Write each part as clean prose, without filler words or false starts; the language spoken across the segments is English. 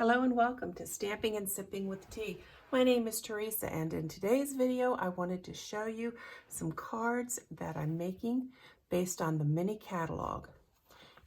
Hello and welcome to Stamping and Sipping with Tea. My name is Teresa, and in today's video I wanted to show you some cards that I'm making based on the mini catalog.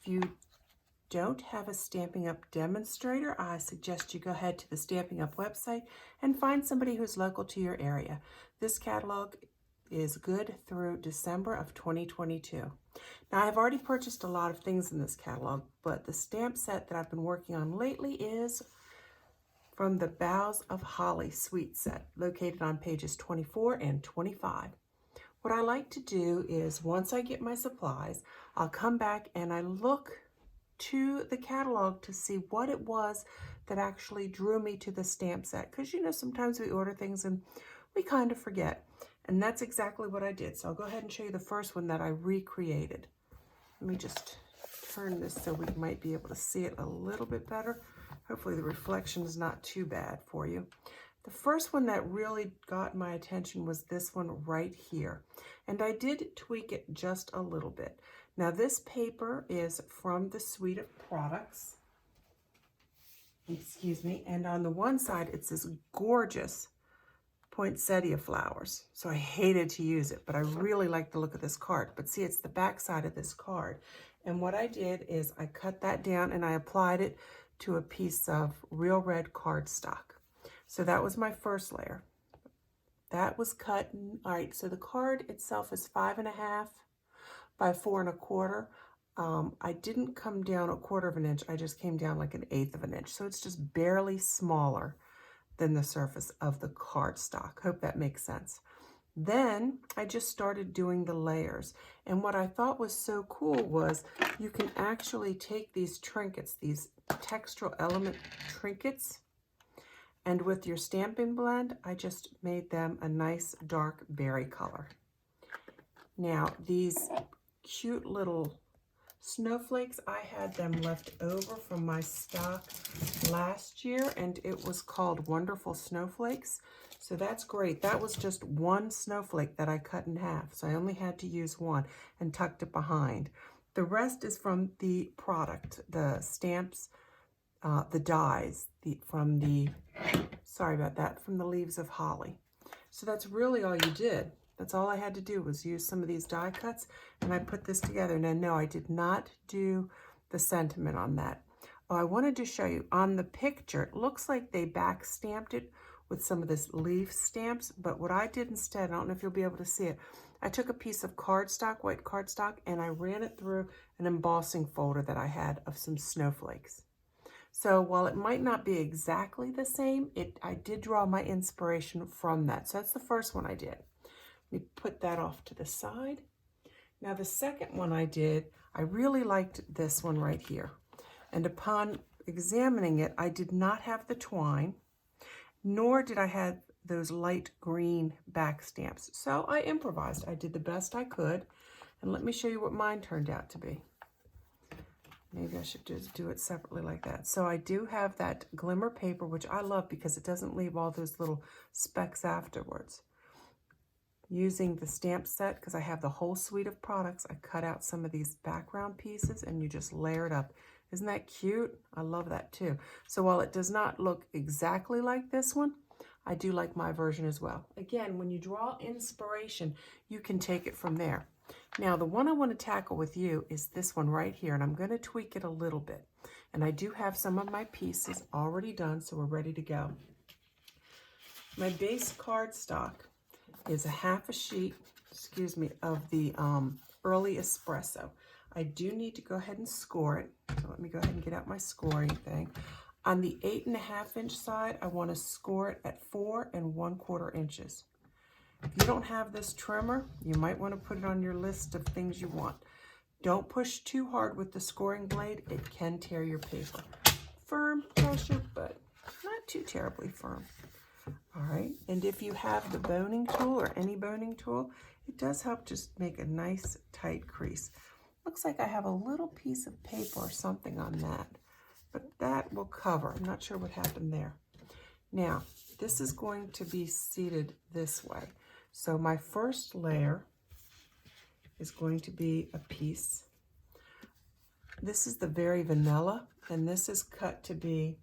If you don't have a Stampin' Up demonstrator, I suggest you go ahead to the Stampin' Up website and find somebody who's local to your area. This catalog is good through December of 2022. Now, I've already purchased a lot of things in this catalog, but the stamp set that I've been working on lately is from the Boughs of Holly Suite set, located on pages 24 and 25. What I like to do is, once I get my supplies, I'll come back and I look to the catalog to see what it was that actually drew me to the stamp set. Because, you know, sometimes we order things and we kind of forget. And that's exactly what I did. So I'll go ahead and show you the first one that I recreated. Let me just turn this so we might be able to see it a little bit better. Hopefully the reflection is not too bad for you. The first one that really got my attention was this one right here. And I did tweak it just a little bit. Now this paper is from the suite of products. Excuse me. And on the one side, it's this gorgeous poinsettia flowers. So I hated to use it, but I really like the look of this card. But see, it's the back side of this card. And what I did is I cut that down and I applied it to a piece of real red cardstock. So that was my first layer. That was cut. All right, so the card itself is 5.5 by 4.25. I didn't come down 1/4 of an inch. I just came down like 1/8 of an inch. So it's just barely smaller than the surface of the cardstock. Hope that makes sense. Then I just started doing the layers. And what I thought was so cool was you can actually take these trinkets, these textural element trinkets, and with your Stampin' Blend, I just made them a nice dark berry color. Now, these cute little snowflakes, I had them left over from my stock last year, and it was called Wonderful Snowflakes. So that's great. That was just one snowflake that I cut in half. So I only had to use one and tucked it behind. The rest is from the product, the stamps, the dies, from the Leaves of Holly. So that's really all you did. That's all I had to do was use some of these die cuts, and I put this together. Now, no, I did not do the sentiment on that. Oh, I wanted to show you. On the picture, it looks like they back stamped it with some of this leaf stamps, but what I did instead, I don't know if you'll be able to see it, I took a piece of cardstock, white cardstock, and I ran it through an embossing folder that I had of some snowflakes. So while it might not be exactly the same, I did draw my inspiration from that. So that's the first one I did. We put that off to the side. Now the second one I did, I really liked this one right here. And upon examining it, I did not have the twine, nor did I have those light green back stamps. So I improvised. I did the best I could. And let me show you what mine turned out to be. Maybe I should just do it separately like that. So I do have that glimmer paper, which I love because it doesn't leave all those little specks afterwards. Using the stamp set, because I have the whole suite of products, I cut out some of these background pieces and you just layer it up. Isn't that cute? I love that too. So while it does not look exactly like this one, I do like my version as well. Again, when you draw inspiration, you can take it from there. Now, the one I want to tackle with you is this one right here, and I'm going to tweak it a little bit. And I do have some of my pieces already done, so we're ready to go. My base cardstock is a half a sheet, of the early espresso. I do need to go ahead and score it. So let me go ahead and get out my scoring thing. On the 8.5 inch side, I want to score it at 4 1/4 inches. If you don't have this trimmer, you might want to put it on your list of things you want. Don't push too hard with the scoring blade. It can tear your paper. Firm pressure, but not too terribly firm. All right, and if you have the boning tool or any boning tool, it does help just make a nice tight crease. Looks like I have a little piece of paper or something on that, but that will cover. I'm not sure what happened there. Now, this is going to be seated this way. So my first layer is going to be a piece. This is the Very Vanilla, and this is cut to be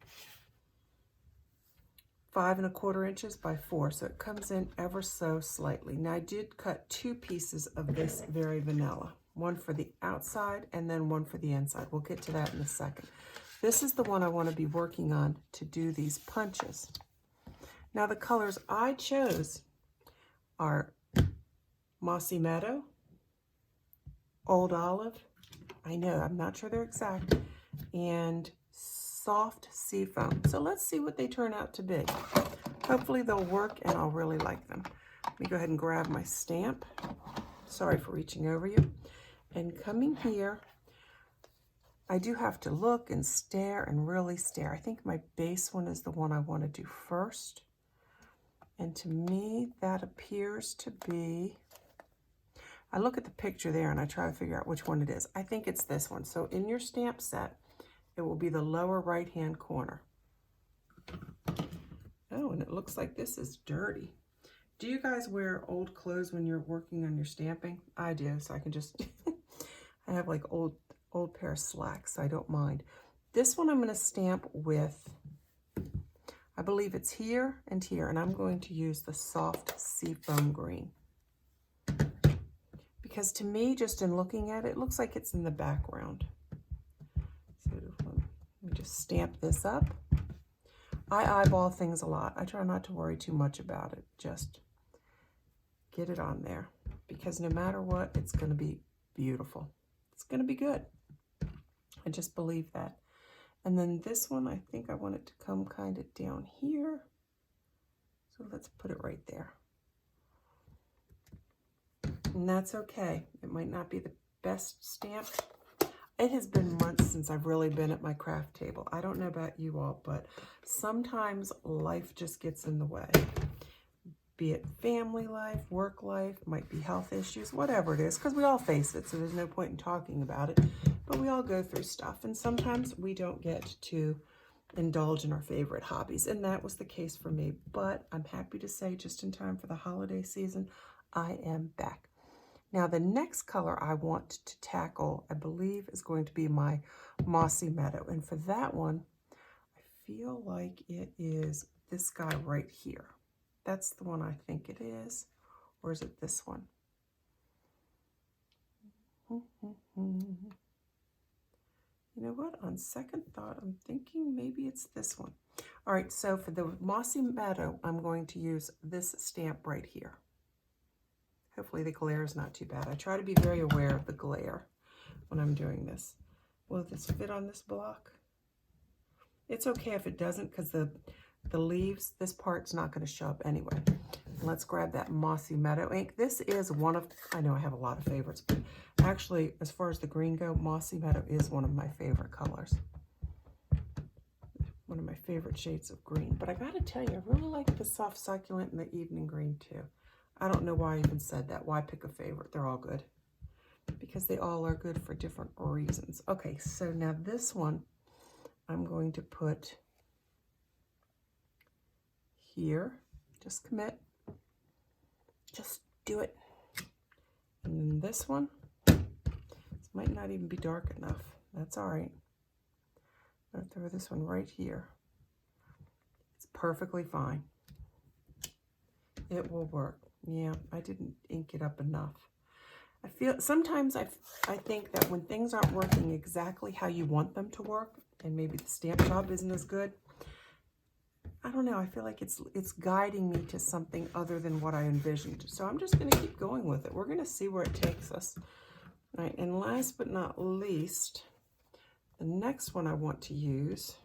5¼ inches by 4, so it comes in ever so slightly. Now I did cut 2 pieces of this very vanilla, one for the outside and then one for the inside. We'll get to that in a second. This is the one I want to be working on to do these punches. Now the colors I chose are Mossy Meadow, Old Olive, I know, I'm not sure they're exact, and Soft Seafoam. So let's see what they turn out to be. Hopefully they'll work and I'll really like them. Let me go ahead and grab my stamp. Sorry for reaching over you. And coming here, I do have to look and stare and really stare. I think my base one is the one I want to do first. And to me, that appears to be, I look at the picture there and I try to figure out which one it is. I think it's this one. So in your stamp set, it will be the lower right-hand corner. Oh, and it looks like this is dirty. Do you guys wear old clothes when you're working on your stamping? I do, so I can just, I have like old pair of slacks, so I don't mind. This one I'm going to stamp with, I believe it's here and here, and I'm going to use the Soft Seafoam green. Because to me, just in looking at it, it looks like it's in the background. So let me just stamp this up. I eyeball things a lot. I try not to worry too much about it. Just get it on there. Because no matter what, it's going to be beautiful. It's going to be good. I just believe that. And then this one, I think I want it to come kind of down here. So let's put it right there. And that's okay. It might not be the best stamp. It has been months since I've really been at my craft table. I don't know about you all, but sometimes life just gets in the way. Be it family life, work life, might be health issues, whatever it is, because we all face it, so there's no point in talking about it. But we all go through stuff, and sometimes we don't get to indulge in our favorite hobbies, and that was the case for me. But I'm happy to say, just in time for the holiday season, I am back. Now the next color I want to tackle, I believe, is going to be my Mossy Meadow. And for that one, I feel like it is this guy right here. That's the one I think it is. Or is it this one? You know what? On second thought, I'm thinking maybe it's this one. All right, so for the Mossy Meadow, I'm going to use this stamp right here. Hopefully the glare is not too bad. I try to be very aware of the glare when I'm doing this. Will this fit on this block? It's okay if it doesn't, because the leaves, this part's not going to show up anyway. Let's grab that Mossy Meadow ink. This is one of, I know I have a lot of favorites, but actually, as far as the green go, Mossy Meadow is one of my favorite colors. One of my favorite shades of green. But I got to tell you, I really like the Soft Succulent and the Evening Green too. I don't know why I even said that. Why pick a favorite? They're all good. Because they all are good for different reasons. Okay, so now this one, I'm going to put here. Just commit. Just do it. And then this one, this might not even be dark enough. That's all right. I'm going to throw this one right here. It's perfectly fine. It will work. Yeah, I didn't ink it up enough. I feel sometimes I think that when things aren't working exactly how you want them to work, and maybe the stamp job isn't as good, I don't know, I feel like it's guiding me to something other than what I envisioned. So I'm just going to keep going with it. We're going to see where it takes us. All right, and last but not least, the next one I want to use,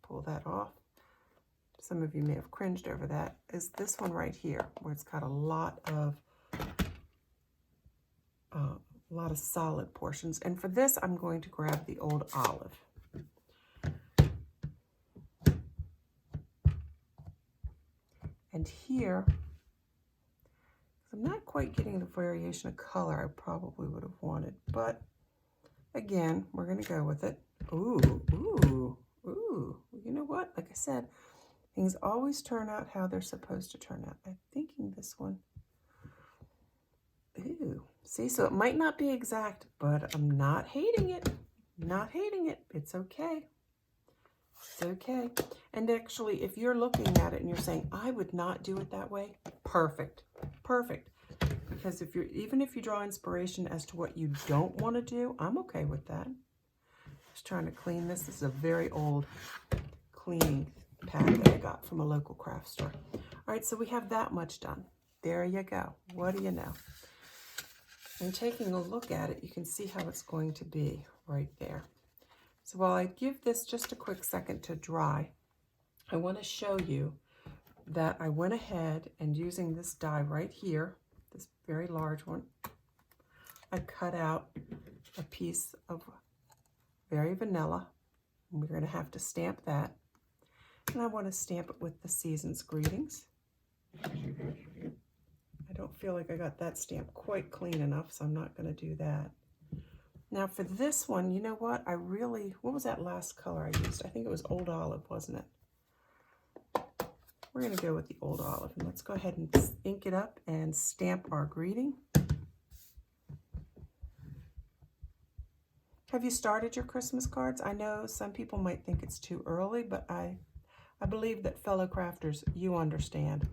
pull that off. Some of you may have cringed over that, is this one right here, where it's got a lot of solid portions. And for this, I'm going to grab the Old Olive. And here, I'm not quite getting the variation of color I probably would have wanted, but again, we're going to go with it. Ooh, ooh, ooh. You know what? Like I said, things always turn out how they're supposed to turn out. I'm thinking this one. Ooh, see, so it might not be exact, but I'm not hating it. Not hating it. It's okay. It's okay. And actually, if you're looking at it and you're saying, I would not do it that way, perfect, perfect. Because even if you draw inspiration as to what you don't want to do, I'm okay with that. Just trying to clean this. This is a very old cleaning pad that I got from a local craft store. All right, so we have that much done. There you go. What do you know? And taking a look at it, you can see how it's going to be right there. So while I give this just a quick second to dry, I want to show you that I went ahead and using this die right here, this very large one, I cut out a piece of very vanilla. And we're going to have to stamp that. And I want to stamp it with the season's greetings. I don't feel like I got that stamp quite clean enough, so I'm not going to do that. Now for this one, you know what? What was that last color I used? I think it was Old Olive, wasn't it? We're going to go with the Old Olive. And let's go ahead and ink it up and stamp our greeting. Have you started your Christmas cards? I know some people might think it's too early, but I believe that fellow crafters, you understand,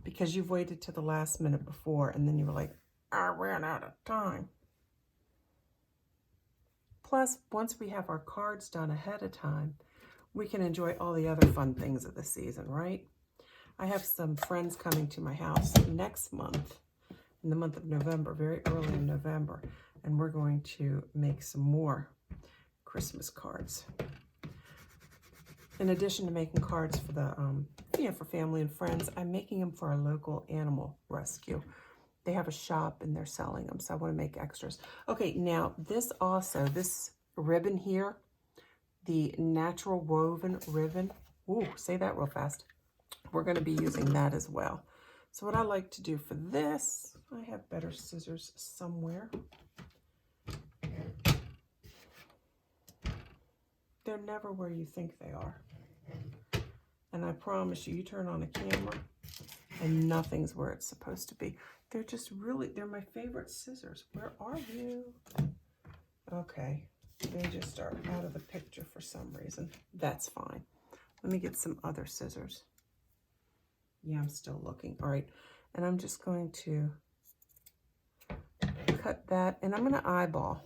because you've waited to the last minute before and then you were like, I ran out of time. Plus, once we have our cards done ahead of time, we can enjoy all the other fun things of the season, right? I have some friends coming to my house next month, in the month of November, very early in November, and we're going to make some more Christmas cards. In addition to making cards for the, for family and friends, I'm making them for our local animal rescue. They have a shop and they're selling them, so I want to make extras. Okay, now this ribbon here, the natural woven ribbon. Ooh, say that real fast. We're going to be using that as well. So what I like to do for this, I have better scissors somewhere. They're never where you think they are. And I promise you, you turn on a camera and nothing's where it's supposed to be. They're just they're my favorite scissors. Where are you? Okay, they just are out of the picture for some reason. That's fine. Let me get some other scissors. Yeah, I'm still looking. All right, and I'm just going to cut that, and I'm going to eyeball.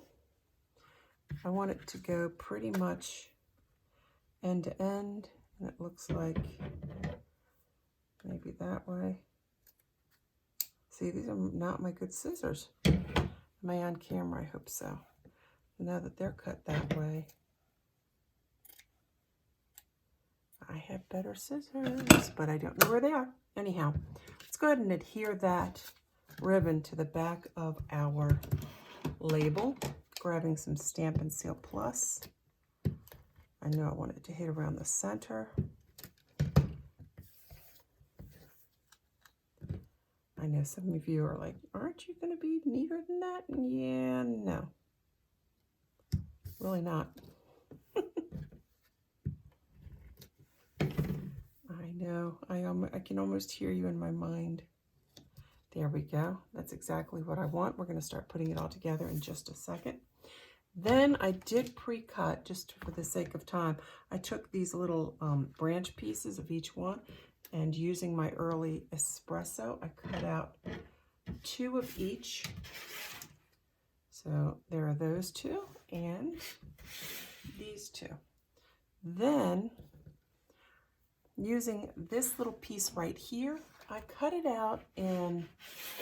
I want it to go pretty much end to end, and it looks like maybe that way. See, these are not my good scissors. Am I on camera? I hope so. Now that they're cut that way, I have better scissors, but I don't know where they are. Anyhow, let's go ahead and adhere that ribbon to the back of our label, grabbing some Stampin' Seal Plus. I know I wanted to hit around the center. I know some of you are like, aren't you going to be neater than that? Yeah, no. Really not. I know. I can almost hear you in my mind. There we go. That's exactly what I want. We're going to start putting it all together in just a second. Then I did pre-cut, just for the sake of time. I took these little branch pieces of each one, and using my early espresso, I cut out 2 of each. So there are those 2 and these 2. Then, using this little piece right here, I cut it out in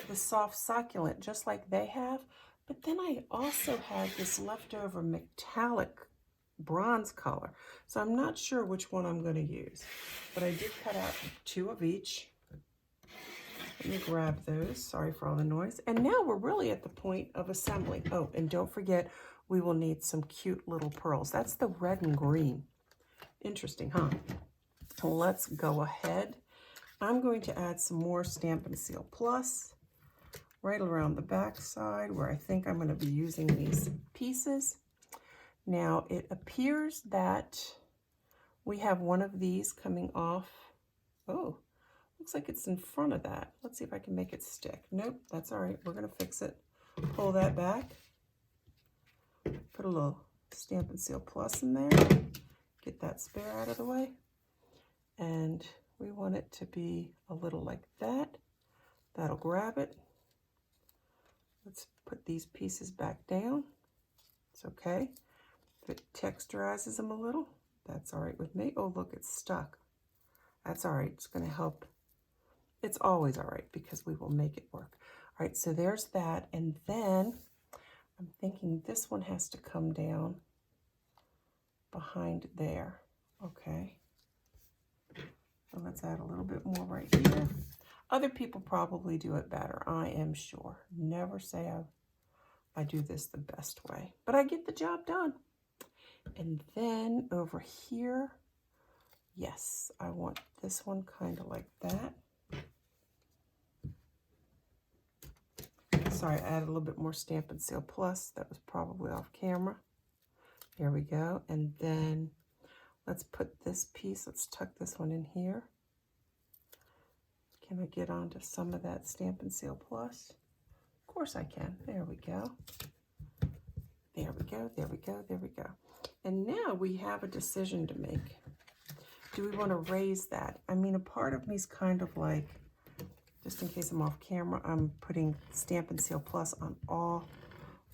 the soft succulent, just like they have. But then I also have this leftover metallic bronze color. So I'm not sure which one I'm going to use. But I did cut out 2 of each. Let me grab those. Sorry for all the noise. And now we're really at the point of assembling. Oh, and don't forget, we will need some cute little pearls. That's the red and green. Interesting, huh? Let's go ahead. I'm going to add some more Stampin' Seal Plus right around the back side where I think I'm going to be using these pieces. Now, it appears that we have one of these coming off. Oh, looks like it's in front of that. Let's see if I can make it stick. Nope, that's all right. We're going to fix it. Pull that back. Put a little Stampin' Seal Plus in there. get that spare out of the way. And we want it to be a little like that. That'll grab it. Let's put these pieces back down. It's okay. If it texturizes them a little, that's all right with me. Oh, look, it's stuck. That's all right. It's going to help. It's always all right because we will make it work. All right, so there's that. And then I'm thinking this one has to come down behind there. Okay. So let's add a little bit more right here. Other people probably do it better, I am sure. Never say I do this the best way, but I get the job done. And then over here, yes, I want this one kind of like that. Sorry, I added a little bit more Stampin' Seal Plus. That was probably off camera. There we go. And then let's put this piece, let's tuck this one in here. Can I get onto some of that Stampin' Seal Plus? Of course I can. There we go. There we go, there we go, there we go. And now we have a decision to make. Do we want to raise that? I mean, a part of me is kind of like, just in case I'm off camera, I'm putting Stampin' Seal Plus on all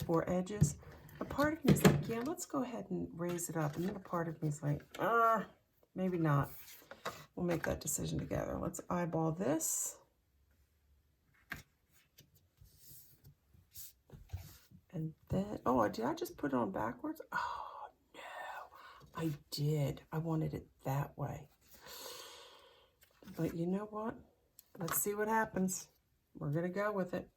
4 edges. A part of me is like, yeah, let's go ahead and raise it up. And then a part of me is like, maybe not. We'll make that decision together. Let's eyeball this. And then, oh, did I just put it on backwards? Oh, no, I did. I wanted it that way. But you know what? Let's see what happens. We're going to go with it.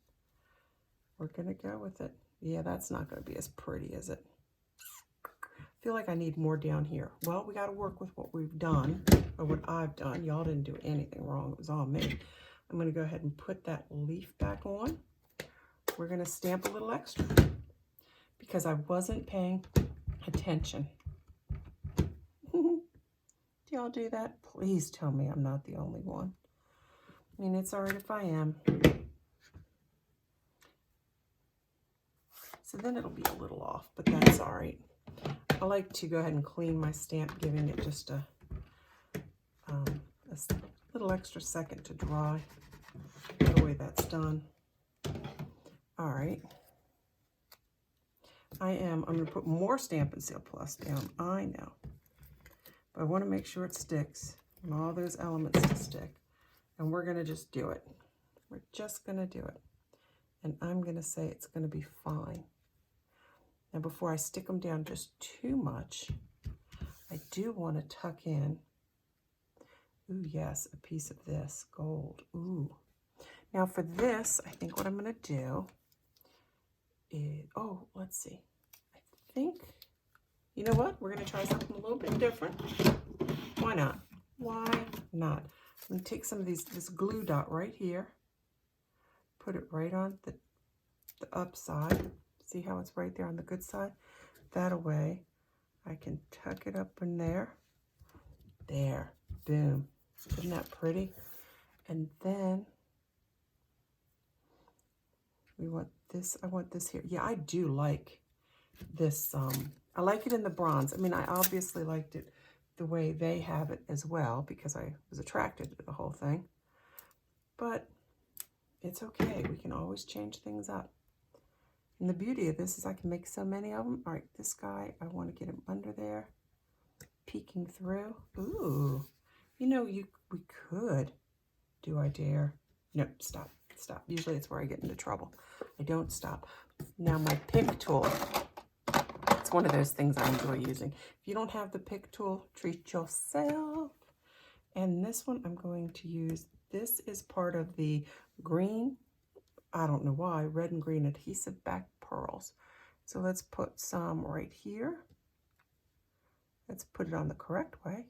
We're going to go with it. Yeah, that's not going to be as pretty, is it? I feel like I need more down here. Well, we got to work with what we've done, or what I've done. Y'all didn't do anything wrong. It was all me. I'm going to go ahead and put that leaf back on. We're going to stamp a little extra because I wasn't paying attention. Do y'all do that? Please tell me I'm not the only one. I mean, it's all right if I am. So then it'll be a little off, but that's all right. I like to go ahead and clean my stamp, giving it just a little extra second to dry. The way that's done. All right. I'm going to put more Stampin' Seal Plus down. I know. But I want to make sure it sticks and all those elements to stick. And we're going to just do it. We're just going to do it. And I'm going to say it's going to be fine. Now, before I stick them down just too much, I do want to tuck in, ooh, yes, a piece of this gold. Ooh. Now for this, I think what I'm going to do is, oh, let's see. I think, you know what? We're going to try something a little bit different. Why not? Why not? I'm going to take some of this glue dot right here, put it right on the upside. See how it's right there on the good side? That way, I can tuck it up in there. There, boom. Isn't that pretty? And then we want this, I want this here. Yeah, I do like this, I like it in the bronze. I mean, I obviously liked it the way they have it as well because I was attracted to the whole thing. But it's okay, we can always change things up. And the beauty of this is I can make so many of them. All right, this guy, I want to get him under there, peeking through. Ooh, you know, we could, do I dare? Nope, stop, stop. Usually it's where I get into trouble. I don't stop. Now my pick tool, it's one of those things I enjoy using. If you don't have the pick tool, treat yourself. And this one I'm going to use, this is part of the green, I don't know why, red and green adhesive back pearls. So let's put some right here. Let's put it on the correct way.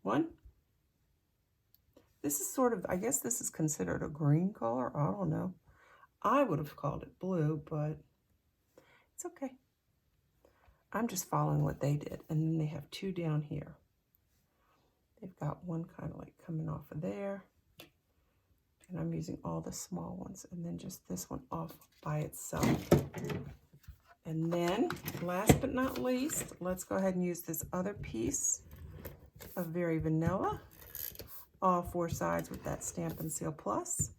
One. This is sort of, I guess this is considered a green color. I don't know. I would have called it blue, but it's okay. I'm just following what they did. And then they have two down here. They've got one kind of like coming off of there. And I'm using all the small ones. And then just this one off by itself. And then, last but not least, let's go ahead and use this other piece of Very Vanilla, all 4 sides with that Stampin' Seal Plus.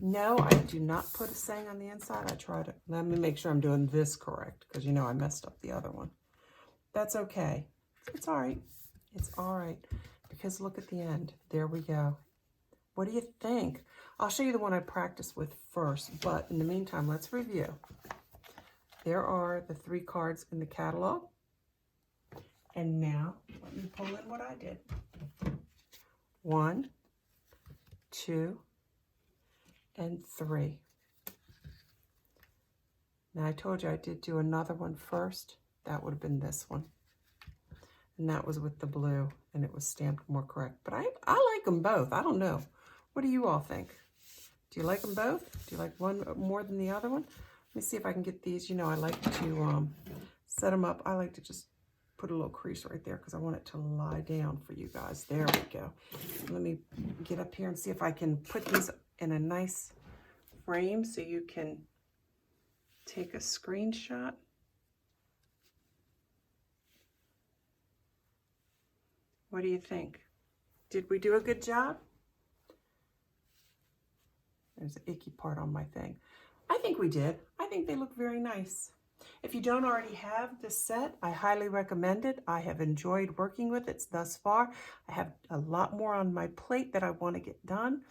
No, I do not put a saying on the inside. I try to, let me make sure I'm doing this correct, because you know I messed up the other one. That's okay. It's all right. It's all right, because look at the end. There we go. What do you think? I'll show you the one I practiced with first, but in the meantime, let's review. There are the 3 cards in the catalog. And now, let me pull in what I did. 1, 2, and 3. Now, I told you I did do another one first. That would have been this one. And that was with the blue, and it was stamped more correct. But I like them both. I don't know. What do you all think? Do you like them both? Do you like one more than the other one? Let me see if I can get these. You know, I like to set them up. I like to just put a little crease right there because I want it to lie down for you guys. There we go. Let me get up here and see if I can put these in a nice frame so you can take a screenshot. What do you think? Did we do a good job? There's an icky part on my thing. I think we did. I think they look very nice. If you don't already have this set, I highly recommend it. I have enjoyed working with it thus far. I have a lot more on my plate that I want to get done.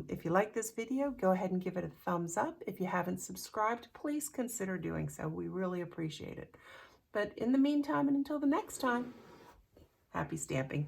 If you like this video, go ahead and give it a thumbs up. If you haven't subscribed, please consider doing so. We really appreciate it. But in the meantime, and until the next time, happy stamping.